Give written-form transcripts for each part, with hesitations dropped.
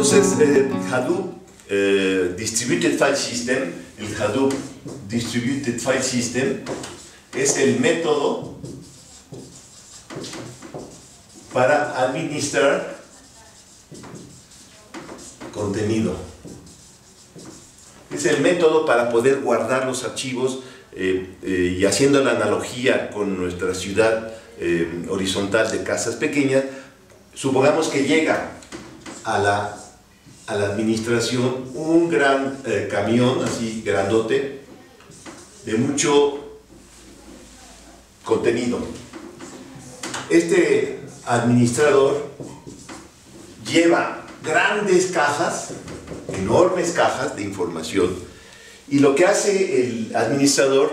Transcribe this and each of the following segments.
Entonces, Hadoop Distributed File System, el Hadoop Distributed File System, es el método para administrar contenido. Es el método para poder guardar los archivos y haciendo la analogía con nuestra ciudad horizontal de casas pequeñas, supongamos que llega a la administración un gran camión, así grandote, de mucho contenido. Este administrador lleva grandes cajas, enormes cajas de información, y lo que hace el administrador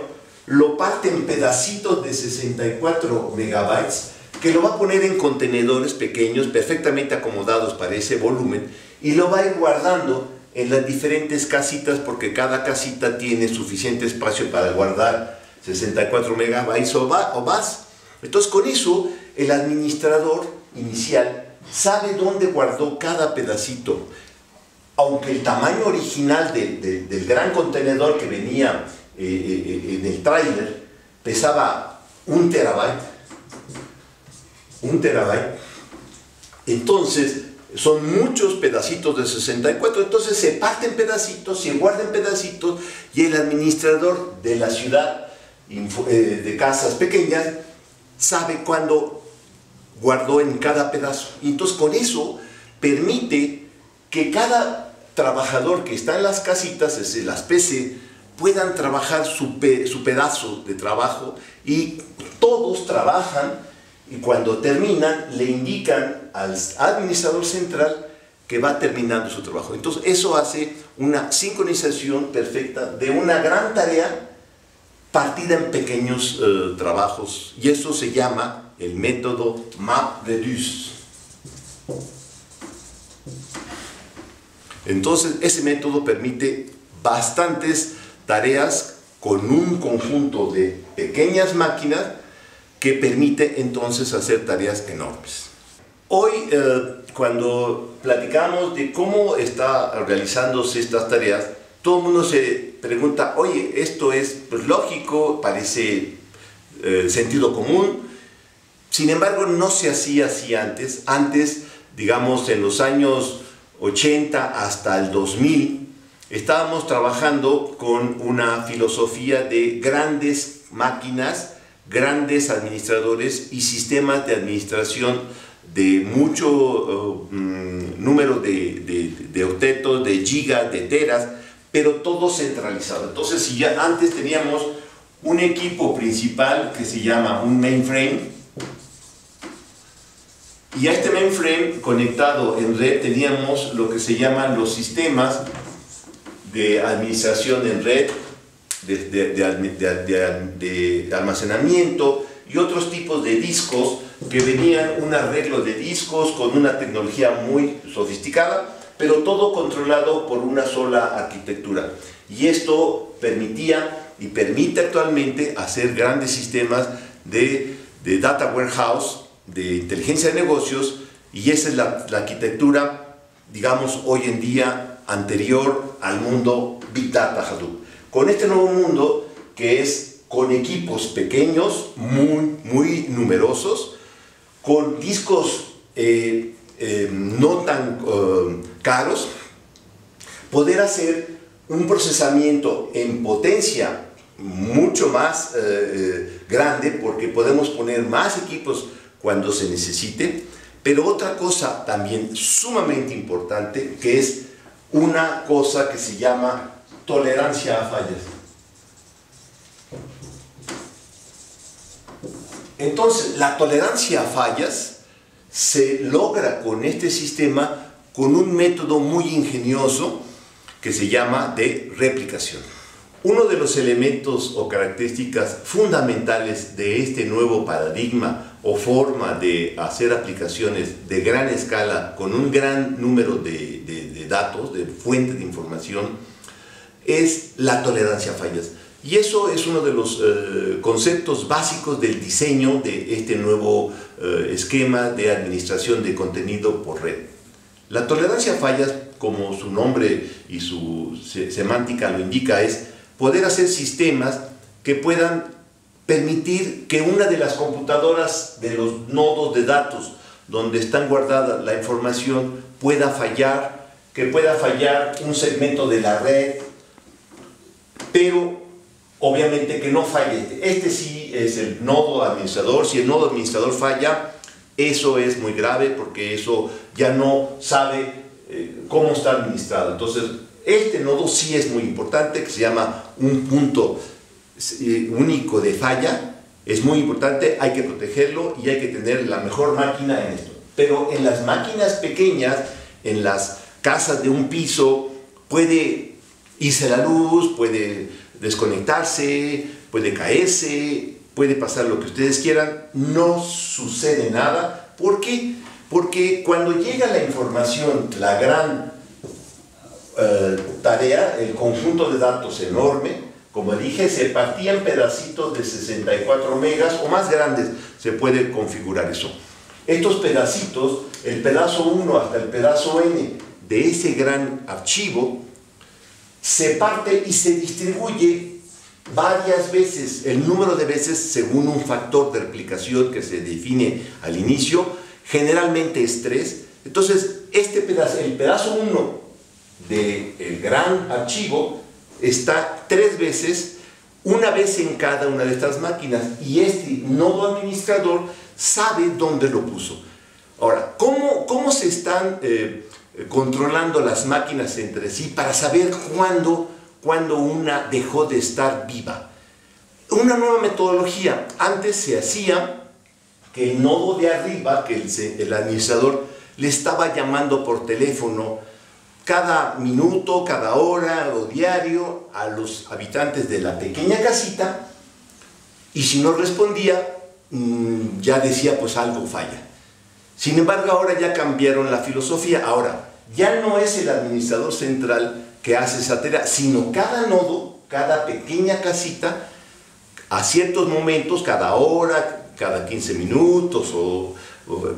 lo parte en pedacitos de 64 megabytes que lo va a poner en contenedores pequeños perfectamente acomodados para ese volumen y lo va a ir guardando en las diferentes casitas, porque cada casita tiene suficiente espacio para guardar 64 megabytes o más. Entonces, con eso el administrador inicial sabe dónde guardó cada pedacito. Aunque el tamaño original del gran contenedor que venía en el tráiler pesaba 1 terabyte, entonces son muchos pedacitos de 64, entonces se parten pedacitos, se guardan pedacitos, y el administrador de la ciudad de casas pequeñas sabe cuándo guardó en cada pedazo. Y entonces con eso permite que cada trabajador que está en las casitas, las PC, puedan trabajar su pedazo de trabajo, y todos trabajan, y cuando terminan le indican al administrador central que va terminando su trabajo. Entonces eso hace una sincronización perfecta de una gran tarea partida en pequeños trabajos, y eso se llama el método MapReduce. Entonces ese método permite bastantes tareas con un conjunto de pequeñas máquinas que permite entonces hacer tareas enormes. Hoy, cuando platicamos de cómo está realizándose estas tareas, todo el mundo se pregunta, oye, esto es pues, lógico, parece sentido común. Sin embargo, no se hacía así antes. Antes, digamos, en los años 80 hasta el 2000, estábamos trabajando con una filosofía de grandes máquinas, grandes administradores y sistemas de administración de mucho número de octetos, de gigas, de teras, pero todo centralizado. Entonces, si ya antes teníamos un equipo principal que se llama un mainframe, y a este mainframe conectado en red teníamos lo que se llaman los sistemas de administración en red, de almacenamiento y otros tipos de discos que venían un arreglo de discos con una tecnología muy sofisticada, pero todo controlado por una sola arquitectura. Y esto permitía y permite actualmente hacer grandes sistemas de data warehouse, de inteligencia de negocios, y esa es la arquitectura, digamos, hoy en día anterior al mundo Big Data Hadoop. Con este nuevo mundo, que es con equipos pequeños, muy numerosos, con discos no tan caros, poder hacer un procesamiento en potencia mucho más grande, porque podemos poner más equipos cuando se necesite. Pero otra cosa también sumamente importante, que es una cosa que se llama tolerancia a fallas. Entonces, la tolerancia a fallas se logra con este sistema con un método muy ingenioso que se llama de replicación. Uno de los elementos o características fundamentales de este nuevo paradigma o forma de hacer aplicaciones de gran escala con un gran número de datos, de fuentes de información, es la tolerancia a fallas. Y eso es uno de los conceptos básicos del diseño de este nuevo esquema de administración de contenido por red. La tolerancia a fallas, como su nombre y su semántica lo indica, es poder hacer sistemas que puedan permitir que una de las computadoras de los nodos de datos donde están guardadas la información pueda fallar, que pueda fallar un segmento de la red, pero obviamente que no falle. Este sí es el nodo administrador. Si el nodo administrador falla, eso es muy grave porque eso ya no sabe cómo está administrado. Entonces, este nodo sí es muy importante, que se llama un punto único de falla. Es muy importante, hay que protegerlo y hay que tener la mejor máquina en esto. Pero en las máquinas pequeñas, en las casas de un piso, puede irse la luz, puede desconectarse, puede caerse, puede pasar lo que ustedes quieran, no sucede nada. ¿Por qué? Porque cuando llega la información, la gran tarea, el conjunto de datos enorme, como dije, se partía en pedacitos de 64 megas o más grandes, se puede configurar eso. Estos pedacitos, el pedazo 1 hasta el pedazo n de ese gran archivo, se parte y se distribuye varias veces, el número de veces según un factor de replicación que se define al inicio, generalmente es 3. Entonces, este pedazo, el pedazo 1 del gran archivo está 3 veces, una vez en cada una de estas máquinas, y este nodo administrador sabe dónde lo puso. Ahora, ¿cómo se están controlando las máquinas entre sí para saber cuándo una dejó de estar viva? Una nueva metodología. Antes se hacía que el nodo de arriba, que el administrador, le estaba llamando por teléfono cada minuto, cada hora o diario a los habitantes de la pequeña casita, y si no respondía, ya decía pues algo falla. Sin embargo, ahora ya cambiaron la filosofía. Ahora ya no es el administrador central que hace esa tarea, sino cada nodo, cada pequeña casita, a ciertos momentos, cada hora, cada 15 minutos o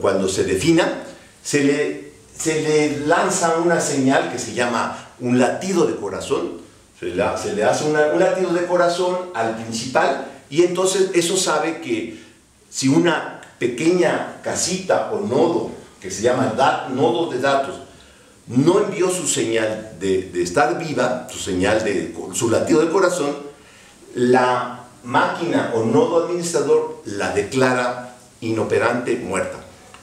cuando se defina, se le lanza una señal que se llama un latido de corazón. Se le hace un latido de corazón al principal, y entonces eso sabe que si una pequeña casita o nodo, que se llama nodo de datos, no envió su señal de estar viva, su latido de corazón, la máquina o nodo administrador la declara inoperante, muerta.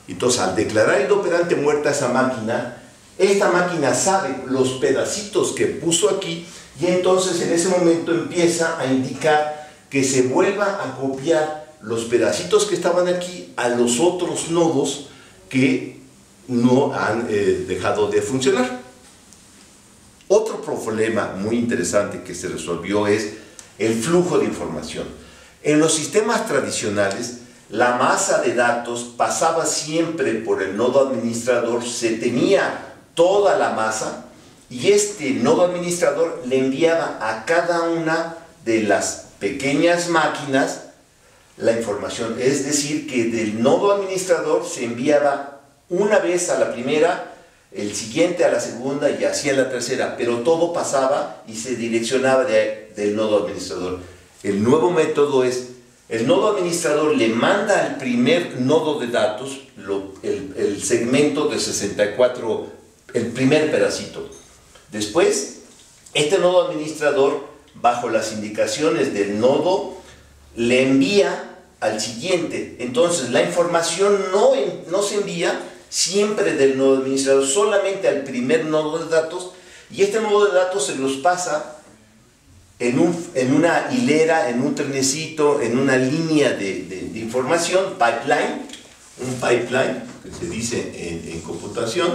Entonces, al declarar inoperante, muerta esa máquina, esta máquina sabe los pedacitos que puso aquí, y entonces en ese momento empieza a indicar que se vuelva a copiar los pedacitos que estaban aquí a los otros nodos que no han dejado de funcionar. Otro problema muy interesante que se resolvió es el flujo de información. En los sistemas tradicionales, la masa de datos pasaba siempre por el nodo administrador, se tenía toda la masa, y este nodo administrador le enviaba a cada una de las pequeñas máquinas la información. Es decir, que del nodo administrador se enviaba una vez a la primera, el siguiente a la segunda y así a la tercera, pero todo pasaba y se direccionaba del nodo administrador. El nuevo método es, el nodo administrador le manda al primer nodo de datos el segmento de 64, el primer pedacito. Después, este nodo administrador, bajo las indicaciones del nodo, le envía al siguiente. Entonces la información no se envía siempre del nodo administrador, solamente al primer nodo de datos, y este nodo de datos se los pasa en una hilera, en un trenecito, en una línea de información, pipeline, un pipeline que se dice en computación,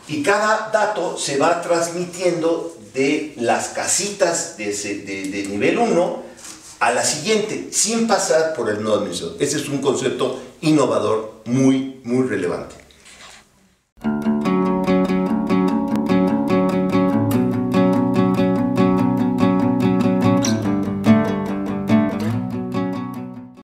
y cada dato se va transmitiendo de las casitas de nivel 1 a la siguiente, sin pasar por el nodo administrador. Ese es un concepto innovador muy relevante.